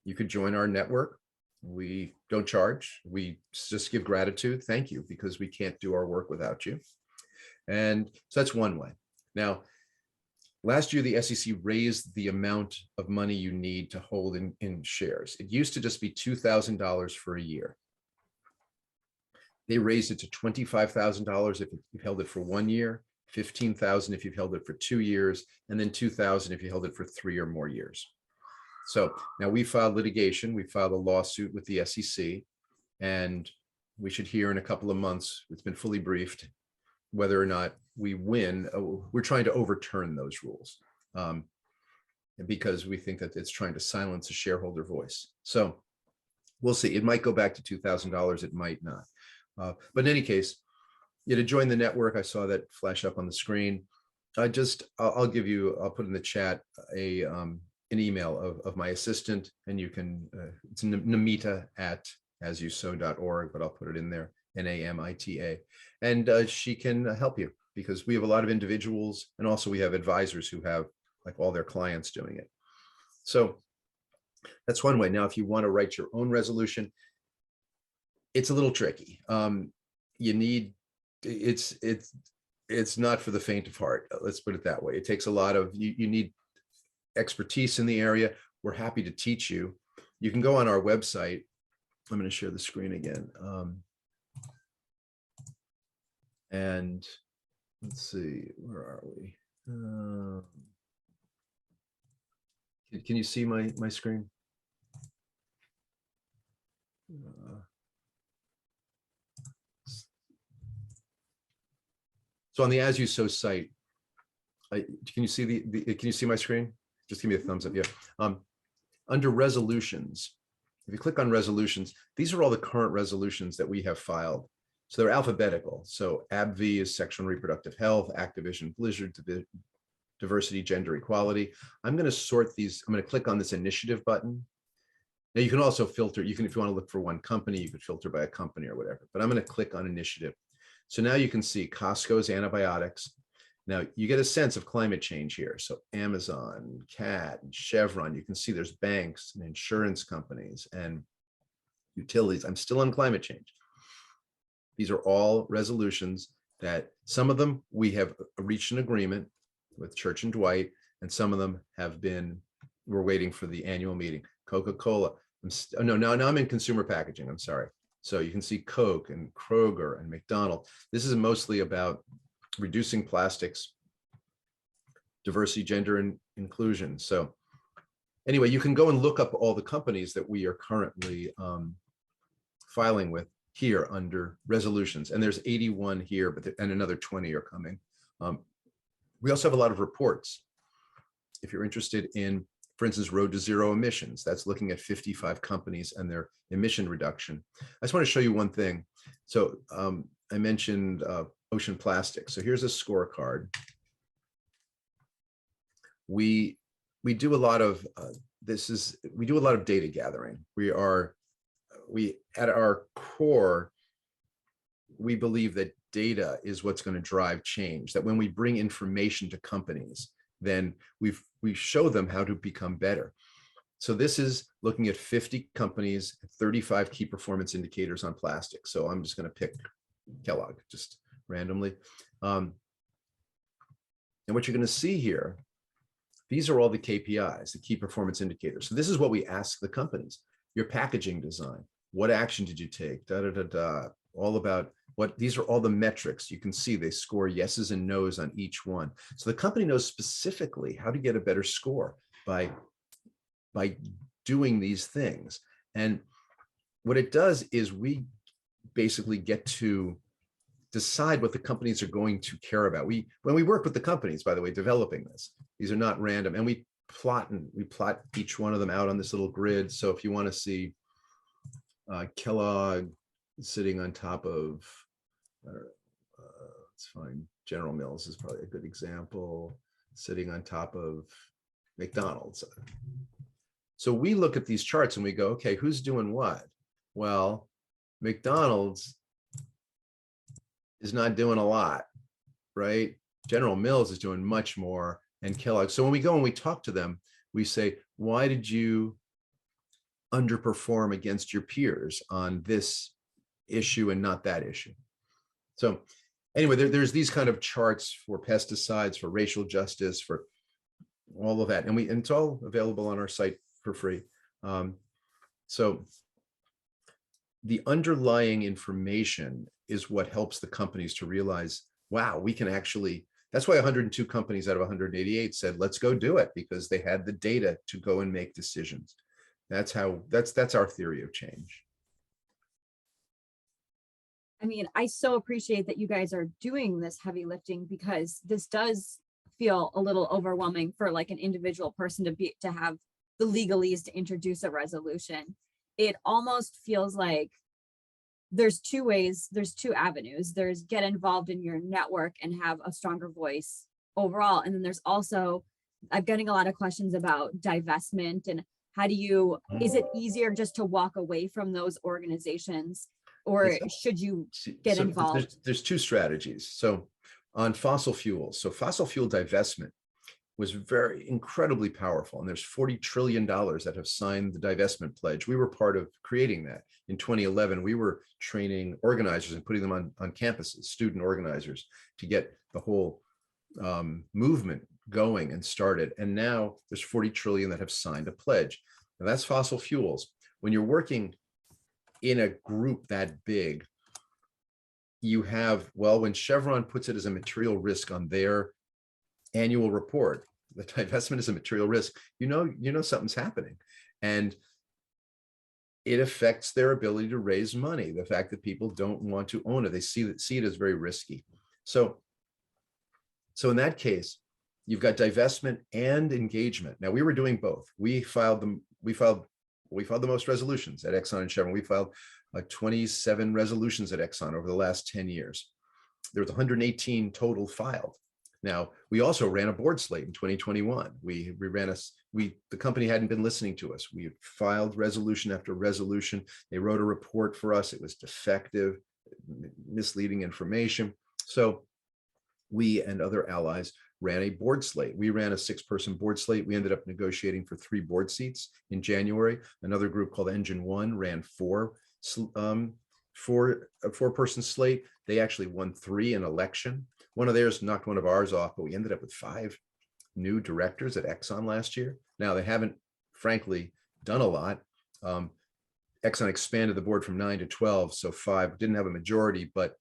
You could join our network. We don't charge. We just give gratitude. Thank you, because we can't do our work without you. And so that's one way. Now, last year, the SEC raised the amount of money you need to hold in shares. It used to just be $2,000 for a year. They raised it to $25,000 if you've held it for 1 year, $15,000 if you've held it for 2 years, and then $2,000 if you held it for 3 or more years. So now we filed litigation. We filed a lawsuit with the SEC, and we should hear in a couple of months, it's been fully briefed, whether or not we win. We're trying to overturn those rules because we think that it's trying to silence a shareholder voice. So we'll see. It might go back to $2,000. It might not. But in any case, to join the network, I saw that flash up on the screen. I'll put in the chat an email of my assistant, and you can, it's Namita at asyousow.org, but I'll put it in there, Namita, and she can help you, because we have a lot of individuals, and also we have advisors who have like all their clients doing it. So that's one way. Now, if you want to write your own resolution, it's a little tricky. It's not for the faint of heart. Let's put it that way. It takes a lot of, you need expertise in the area. We're happy to teach you. You can go on our website. I'm going to share the screen again. And let's see, where are we? Can you see my screen? So on the As You Sow site, can you see can you see my screen? Just give me a thumbs up. Yeah. Under resolutions, if you click on resolutions, these are all the current resolutions that we have filed. So they're alphabetical. So AbbVie is sexual and reproductive health, Activision Blizzard, diversity, gender equality. I'm going to sort these. I'm going to click on this initiative button. Now you can also filter. You can, if you want to look for one company, you could filter by a company or whatever. But I'm going to click on initiative. So now you can see Costco's antibiotics. Now you get a sense of climate change here. So Amazon, CAT, and Chevron, you can see there's banks and insurance companies and utilities. I'm still on climate change. These are all resolutions that some of them we have reached an agreement with Church and Dwight, and some of them have been, we're waiting for the annual meeting. Coca-Cola, now I'm in consumer packaging, I'm sorry. So you can see Coke and Kroger and McDonald's. This is mostly about reducing plastics, diversity, gender, and inclusion. So anyway, you can go and look up all the companies that we are currently filing with here under resolutions. And there's 81 here, and another 20 are coming. We also have a lot of reports. If you're interested in, for instance, Road to Zero emissions, that's looking at 55 companies and their emission reduction. I just want to show you one thing. So I mentioned ocean plastic. So here's a scorecard. We do a lot of we do a lot of data gathering. We at our core, we believe that data is what's going to drive change, that when we bring information to companies, then we show them how to become better. So this is looking at 50 companies, 35 key performance indicators on plastic. So I'm just going to pick Kellogg just randomly. And what you're going to see here, these are all the KPIs, the key performance indicators. So this is what we ask the companies. Your packaging design, what action did you take? All about what, these are all the metrics. You can see they score yeses and nos on each one. So the company knows specifically how to get a better score by doing these things. And what it does is we basically get to decide what the companies are going to care about. When we work with the companies, by the way, developing this, these are not random, and we plot each one of them out on this little grid. So if you want to see Kellogg sitting on top of, let's find General Mills is probably a good example, sitting on top of McDonald's. So we look at these charts and we go, okay, who's doing what? Well, McDonald's is not doing a lot, right? General Mills is doing much more, and Kellogg. So when we go and we talk to them, we say, why did you underperform against your peers on this issue and not that issue? So anyway, there's these kind of charts for pesticides, for racial justice, for all of that. And it's all available on our site for free. So the underlying information is what helps the companies to realize, wow, we can actually, that's why 102 companies out of 188 said, let's go do it, because they had the data to go and make decisions. That's our theory of change. I mean, I so appreciate that you guys are doing this heavy lifting, because this does feel a little overwhelming for like an individual person to have the legalese to introduce a resolution. It almost feels like there's two ways, there's two avenues. There's get involved in your network and have a stronger voice overall. And then there's also, I'm getting a lot of questions about divestment and how do you, is it easier just to walk away from those organizations, or should you get involved? There's two strategies. So on fossil fuels, so fossil fuel divestment was very incredibly powerful. And there's $40 trillion that have signed the divestment pledge. We were part of creating that. In 2011, we were training organizers and putting them on campuses, student organizers, to get the whole movement going and started. And now there's 40 trillion that have signed a pledge. And that's fossil fuels. When you're working in a group that big, you have, well, when Chevron puts it as a material risk on their annual report, the divestment is a material risk, you know something's happening. And it affects their ability to raise money. The fact that people don't want to own it, they see it as very risky. So in that case, you've got divestment and engagement. Now, we were doing both. We filed the most resolutions at Exxon and Chevron. We filed 27 resolutions at Exxon over the last 10 years. There was 118 total filed. Now, we also ran a board slate in 2021. The company hadn't been listening to us. We filed resolution after resolution. They wrote a report for us. It was defective, misleading information. So we and other allies ran a board slate. We ran a 6-person board slate. We ended up negotiating for 3 board seats in January. Another group called Engine One ran 4-person slate. They actually won 3 in election. One of theirs knocked one of ours off, but we ended up with 5 new directors at Exxon last year. Now, they haven't, frankly, done a lot. Exxon expanded the board from 9 to 12, so 5 didn't have a majority, but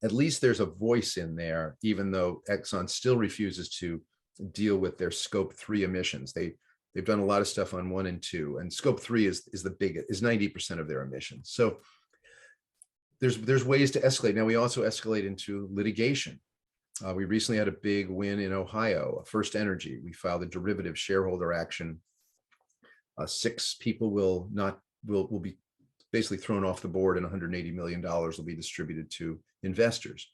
at least there's a voice in there, even though Exxon still refuses to deal with their scope 3 emissions. They've done a lot of stuff on 1 and 2, and scope 3 is the biggest, is 90% of their emissions. So there's ways to escalate. Now, we also escalate into litigation. We recently had a big win in Ohio, First Energy. We filed a derivative shareholder action. 6 people will be basically thrown off the board, and $180 million will be distributed to investors.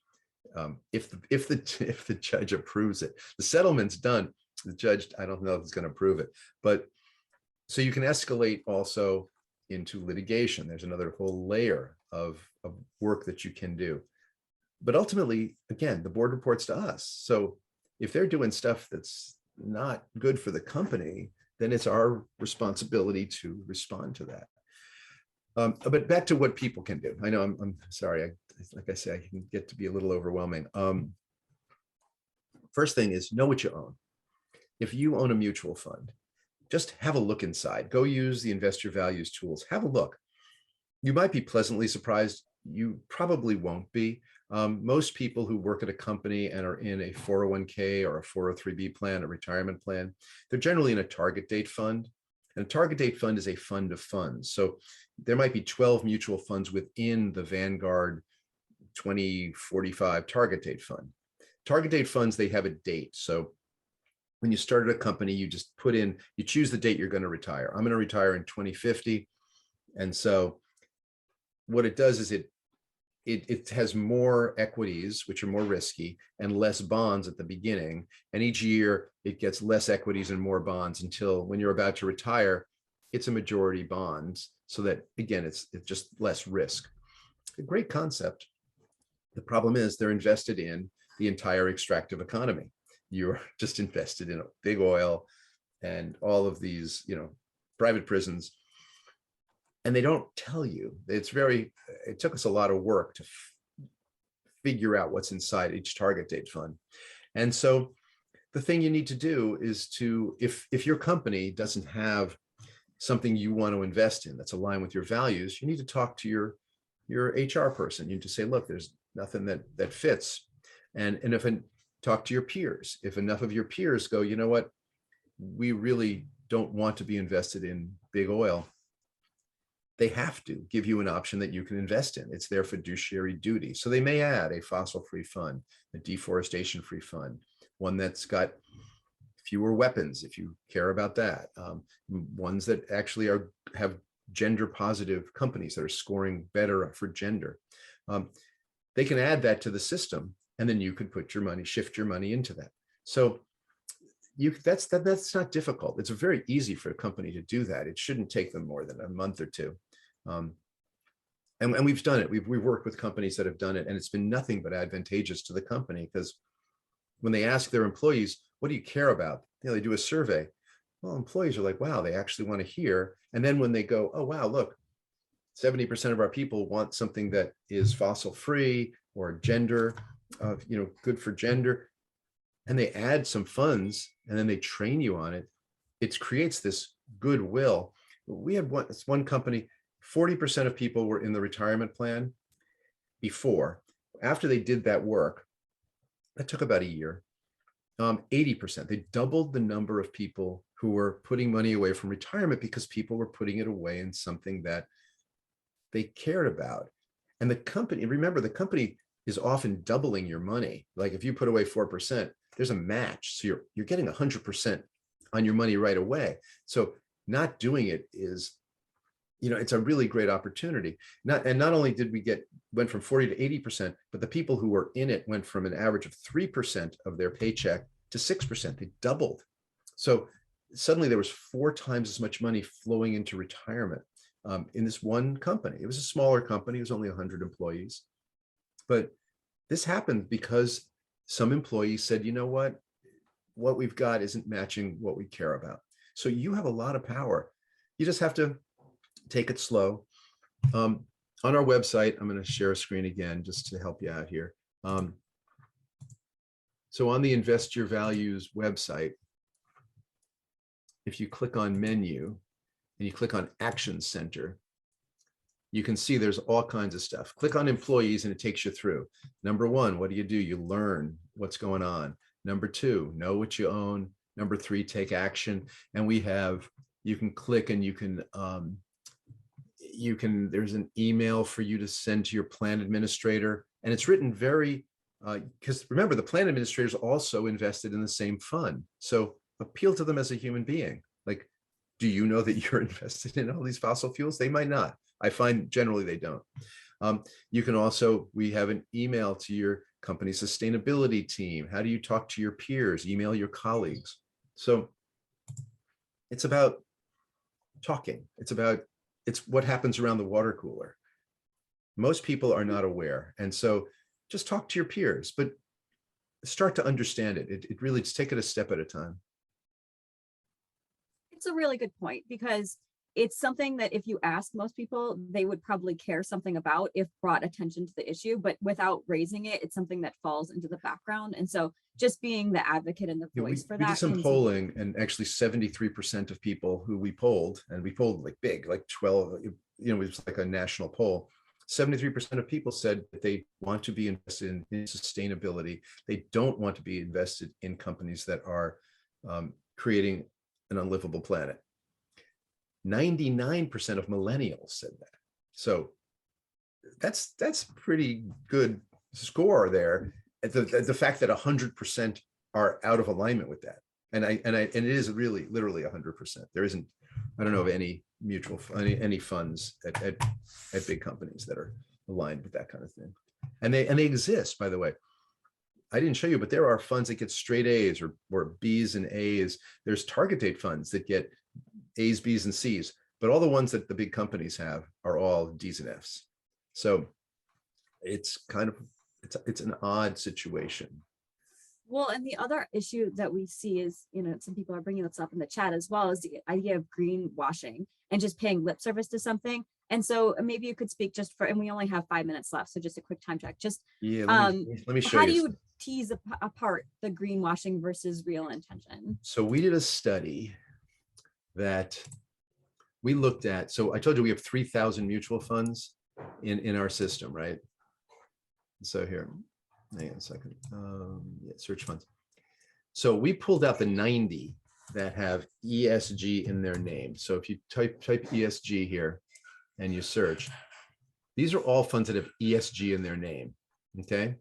If the judge approves it, the settlement's done. The judge, I don't know if he's going to approve it, but so you can escalate also into litigation. There's another whole layer of work that you can do. But ultimately, again, the board reports to us. So if they're doing stuff that's not good for the company, then it's our responsibility to respond to that. But back to what people can do. I know I'm sorry. Like I say, I can get to be a little overwhelming. First thing is know what you own. If you own a mutual fund, just have a look inside. Go use the Invest Your Values tools. Have a look. You might be pleasantly surprised. You probably won't be. Most people who work at a company and are in a 401k or a 403b plan, a retirement plan, they're generally in a target date fund. And a target date fund is a fund of funds. So there might be 12 mutual funds within the Vanguard 2045 target date fund. Target date funds, they have a date. So when you started a company, you just you choose the date you're going to retire. I'm going to retire in 2050. And so what it does is it has more equities, which are more risky, and less bonds at the beginning. And each year it gets less equities and more bonds until when you're about to retire, it's a majority bonds. So that, again, it's just less risk. A great concept. The problem is they're invested in the entire extractive economy. You're just invested in big oil and all of these, private prisons. And they don't tell you. It took us a lot of work to figure out what's inside each target date fund. And so the thing you need to do is if your company doesn't have something you want to invest in that's aligned with your values, you need to talk to your HR person. You need to say, look, there's nothing that fits. And if talk to your peers. If enough of your peers go, you know what, we really don't want to be invested in big oil, they have to give you an option that you can invest in. It's their fiduciary duty. So they may add a fossil-free fund, a deforestation-free fund, one that's got fewer weapons, if you care about that, ones that actually have gender-positive companies that are scoring better for gender. They can add that to the system, and then you could shift your money into that. So that's not difficult. It's very easy for a company to do that. It shouldn't take them more than a month or 2. And we've done it. We've worked with companies that have done it, and it's been nothing but advantageous to the company, because when they ask their employees, what do you care about? They do a survey. Well, employees are like, wow, they actually want to hear. And then when they go, oh, wow, look, 70% of our people want something that is fossil free or gender, good for gender, and they add some funds and then they train you on it, it creates this goodwill. We had one company, 40% of people were in the retirement plan, before. After they did that work, that took about a year. 80%, they doubled the number of people who were putting money away from retirement because people were putting it away in something that they cared about. And the company, remember, the company is often doubling your money. Like if you put away 4%, there's a match. So you're getting 100% on your money right away. So not doing it is, it's a really great opportunity. Not only did we went from 40 to 80%, but the people who were in it went from an average of 3% of their paycheck to 6%. They doubled. So suddenly there was 4 times as much money flowing into retirement in this one company. It was a smaller company. It was only 100 employees. But this happened because some employees said, you know what we've got isn't matching what we care about. So you have a lot of power. You just have to take it slow. On our website, I'm going to share a screen again just to help you out here. So on the Invest Your Values website, if you click on menu and you click on Action Center, you can see there's all kinds of stuff. Click on employees and it takes you through. Number 1, what do? You learn what's going on. Number 2, know what you own. Number 3, take action. And you can click and there's an email for you to send to your plan administrator. And it's written very, because remember, the plan administrator is also invested in the same fund. So appeal to them as a human being. Like, do you know that you're invested in all these fossil fuels? They might not. I find generally they don't. You can also, we have an email to your company sustainability team. How do you talk to your peers? Email your colleagues. So it's about talking. It's what happens around the water cooler. Most people are not aware. And so just talk to your peers, but start to understand it. It really, just take it a step at a time. It's a really good point, because it's something that if you ask most people, they would probably care something about if brought attention to the issue, but without raising it, it's something that falls into the background. And so just being the advocate and the voice for that. We did some polling, and actually 73% of people who we polled, and we polled like big, like 12, it was like a national poll. 73% of people said that they want to be invested in sustainability. They don't want to be invested in companies that are creating an unlivable planet. 99% of millennials said that. So that's pretty good score there. The fact that 100% are out of alignment with that. And it is really literally 100%. There isn't, I don't know of any any funds at big companies that are aligned with that kind of thing. And they exist, by the way. I didn't show you, but there are funds that get straight A's or B's and A's. There's target date funds that get A's, B's, and C's, but all the ones that the big companies have are all D's and F's. So it's it's an odd situation. Well, and the other issue that we see is, some people are bringing this up in the chat as well, is the idea of greenwashing and just paying lip service to something. And so maybe you could speak and we only have 5 minutes left. So just a quick time check. Let me show you. How do you tease apart the greenwashing versus real intention? So we did a study that we looked at. So I told you we have 3,000 mutual funds in our system, right? So here, hang on a second. Search funds. So we pulled out the 90 that have ESG in their name. So if you type ESG here and you search, these are all funds that have ESG in their name. Okay.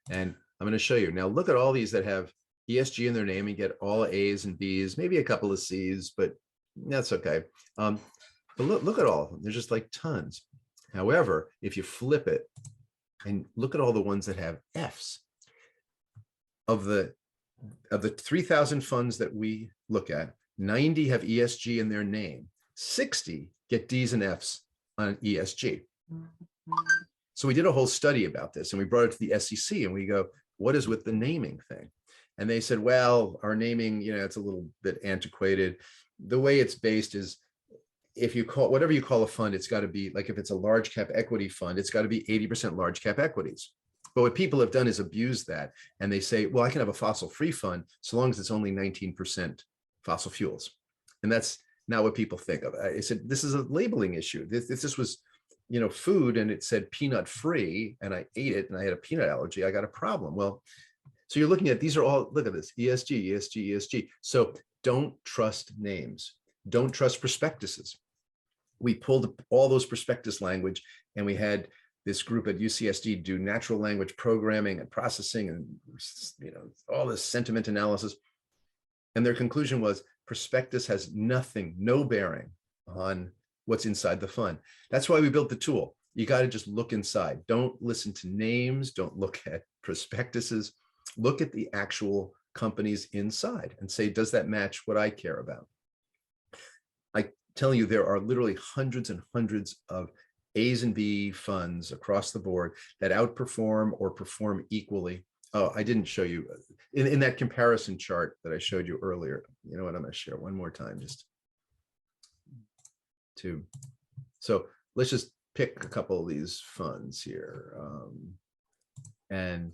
And I'm going to show you. Now look at all these that have ESG in their name and get all A's and B's, maybe a couple of C's, but that's okay. But look at all of them. There's just like tons. However, if you flip it and look at all the ones that have F's, of the 3,000 funds that we look at, 90 have ESG in their name. 60 get D's and F's on ESG. So we did a whole study about this, and we brought it to the SEC, and we go, what is with the naming thing? And they said, well, our naming, it's a little bit antiquated. The way it's based is, if you call whatever you call a fund, it's got to be like, if it's a large cap equity fund, it's got to be 80% large cap equities. But what people have done is abuse that. And they say, well, I can have a fossil free fund so long as it's only 19% fossil fuels. And that's not what people think of. I said, this is a labeling issue. This was food and it said peanut free and I ate it and I had a peanut allergy, I got a problem. Well, so you're looking at, these are all, look at this, ESG, ESG, ESG. So don't trust names. Don't trust prospectuses. We pulled all those prospectus language and we had this group at UCSD do natural language programming and processing and all this sentiment analysis. And their conclusion was prospectus has nothing, no bearing on what's inside the fund. That's why we built the tool. You got to just look inside. Don't listen to names. Don't look at prospectuses. Look at the actual companies inside and say, does that match what I care about? I tell you, there are literally hundreds and hundreds of A's and B funds across the board that outperform or perform equally. Oh, I didn't show you in that comparison chart that I showed you earlier. You know what? I'm going to share one more time just to. So let's just pick a couple of these funds here. And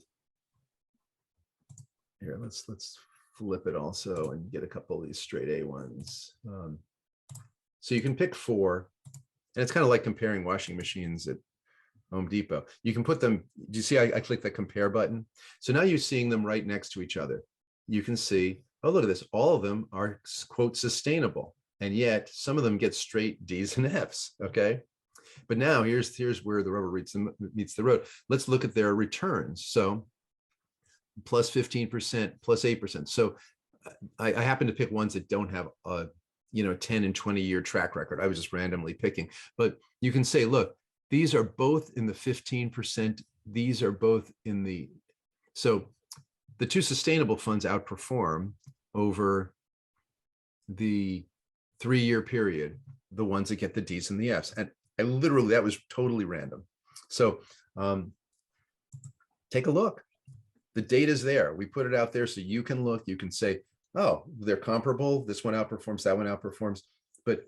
here, let's flip it also and get a couple of these straight A ones. So you can pick 4, and it's kind of like comparing washing machines at Home Depot. You can put them, do you see I click the compare button? So now you're seeing them right next to each other. You can see, oh, look at this. All of them are, quote, sustainable. And yet some of them get straight D's and F's, okay? But now here's where the rubber meets the road. Let's look at their returns. So plus 15%, plus 8%. So I happen to pick ones that don't have a 10 and 20 year track record. I was just randomly picking, but you can say, look, these are both in the 15%. These are both in the, so the 2 sustainable funds outperform over the 3-year period, the ones that get the D's and the F's. And I literally, that was totally random. So take a look. The data's there. We put it out there so you can look, you can say, oh, they're comparable. This one outperforms, that one outperforms, but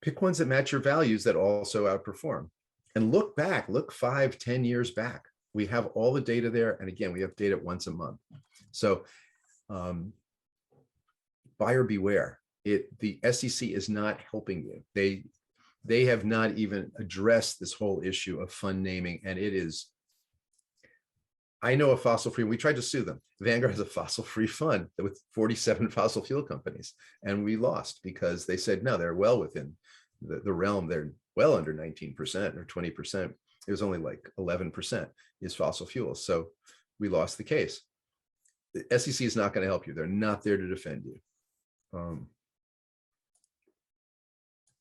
pick ones that match your values that also outperform. And look back, look 5-10 years back. We have all the data there. And again, we update it once a month. So buyer beware. The SEC is not helping you. They have not even addressed this whole issue of fund naming. And it is, I know a fossil free, we tried to sue them. Vanguard has a fossil free fund with 47 fossil fuel companies. And we lost because they said, no, they're well within the realm. They're well under 19% or 20%. It was only like 11% is fossil fuels. So we lost the case. The SEC is not going to help you. They're not there to defend you. Well,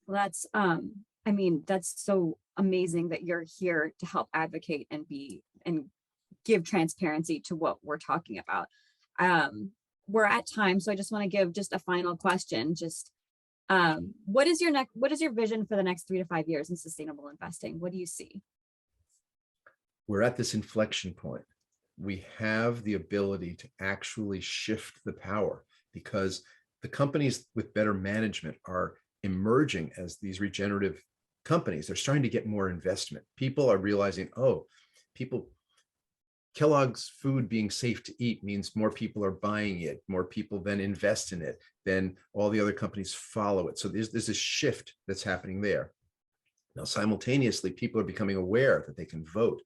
that's, I mean, that's so amazing that you're here to help advocate and give transparency to what we're talking about. We're at time, so I just want to give just a final question. Just what is your vision for the next 3 to 5 years in sustainable investing? What do you see? We're at this inflection point. We have the ability to actually shift the power because the companies with better management are emerging as these regenerative companies. They're starting to get more investment. People are realizing, oh, Kellogg's food being safe to eat means more people are buying it, more people then invest in it, then all the other companies follow it. So there's this shift that's happening there. Now, simultaneously, people are becoming aware that they can vote,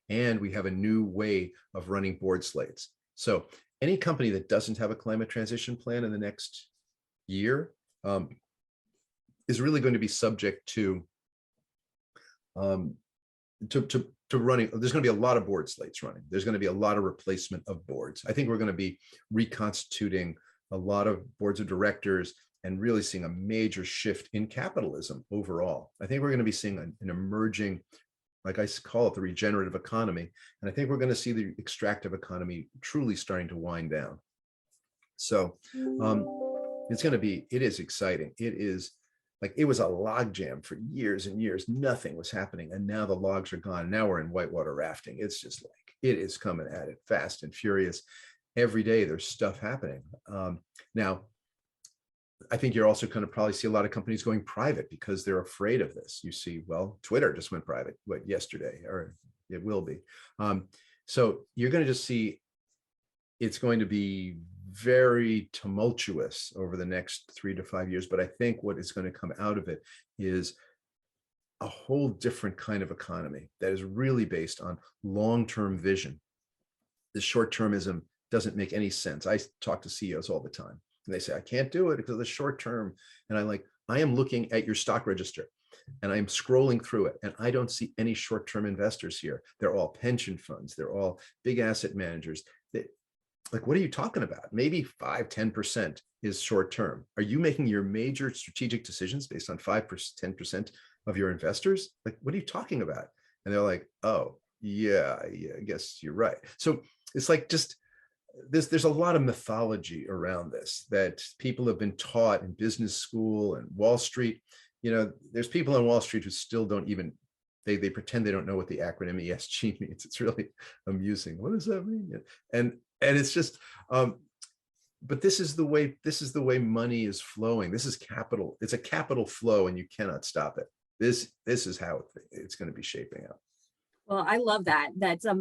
and we have a new way of running board slates. So any company that doesn't have a climate transition plan in the next year is really going to be subject to running. There's going to be a lot of board slates running. There's going to be a lot of replacement of boards. I think we're going to be reconstituting a lot of boards of directors and really seeing a major shift in capitalism overall. I think we're going to be seeing an emerging, like I call it, the regenerative economy. And I think we're going to see the extractive economy truly starting to wind down. So it is exciting. It is like, it was a logjam for years and years. Nothing was happening. And now the logs are gone. Now we're in whitewater rafting. It's just like, it is coming at it fast and furious. Every day there's stuff happening. Now, I think you're also going to probably see a lot of companies going private because they're afraid of this. You see, well, Twitter just went private, yesterday, or it will be. So you're going to just see, it's going to be very tumultuous over the next 3 to 5 years. But I think what is going to come out of it is a whole different kind of economy that is really based on long-term vision. The short-termism doesn't make any sense. I talk to CEOs all the time and they say, I can't do it because of the short term. And I am looking at your stock register and I'm scrolling through it and I don't see any short-term investors here. They're all pension funds. They're all big asset managers. Like, what are you talking about? Maybe 5-10% is short term. Are you making your major strategic decisions based on 5-10% of your investors? Like, what are you talking about? And they're like, oh, yeah, I guess you're right. So it's like just there's a lot of mythology around this that people have been taught in business school and Wall Street. There's people on Wall Street who still don't even, they pretend they don't know what the acronym ESG means. It's really amusing. What does that mean? And it's just, but this is the way money is flowing. This is capital. It's a capital flow and you cannot stop it. This is how it's going to be shaping up. Well, I love that. That's a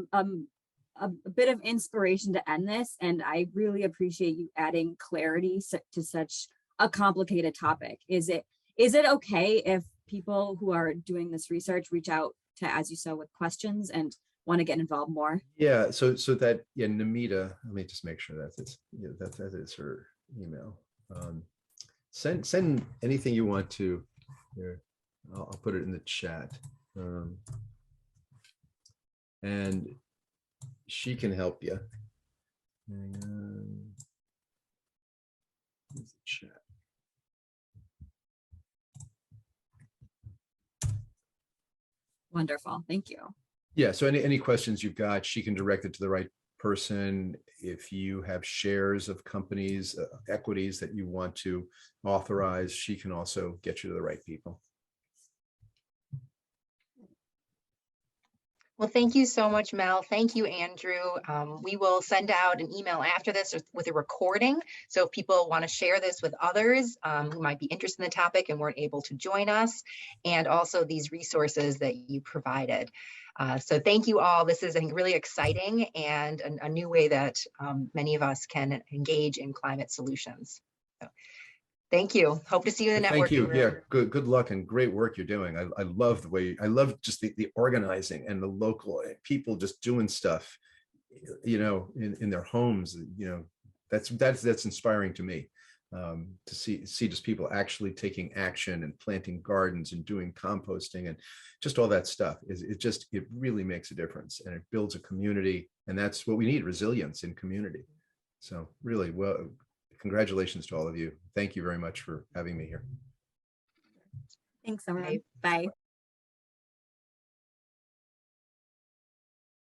bit of inspiration to end this. And I really appreciate you adding clarity to such a complicated topic. Is it okay if people who are doing this research reach out to As You Sow with questions and want to get involved more? Yeah. So that, yeah, Namita, let me just make sure that is her email. Send anything you want to here. I'll put it in the chat. And she can help you. And here's the chat. Wonderful. Thank you. Yeah. So any questions you've got, she can direct it to the right person. If you have shares of companies, equities that you want to authorize, she can also get you to the right people. Well, thank you so much, Mel. Thank you, Andrew. We will send out an email after this with a recording. So if people want to share this with others who might be interested in the topic and weren't able to join us, and also these resources that you provided. So thank you all. This is, I think, really exciting and a new way that many of us can engage in climate solutions. So, thank you. Hope to see you in the networking Thank you. room. Yeah, good luck and great work you're doing. I love the way, I love just the organizing and the local people just doing stuff, in their homes. That's inspiring to me, to see just people actually taking action and planting gardens and doing composting and just all that stuff. It really makes a difference and it builds a community, and that's what we need, resilience in community. So really, well, congratulations to all of you. Thank you very much for having me here. Thanks, everyone. Bye.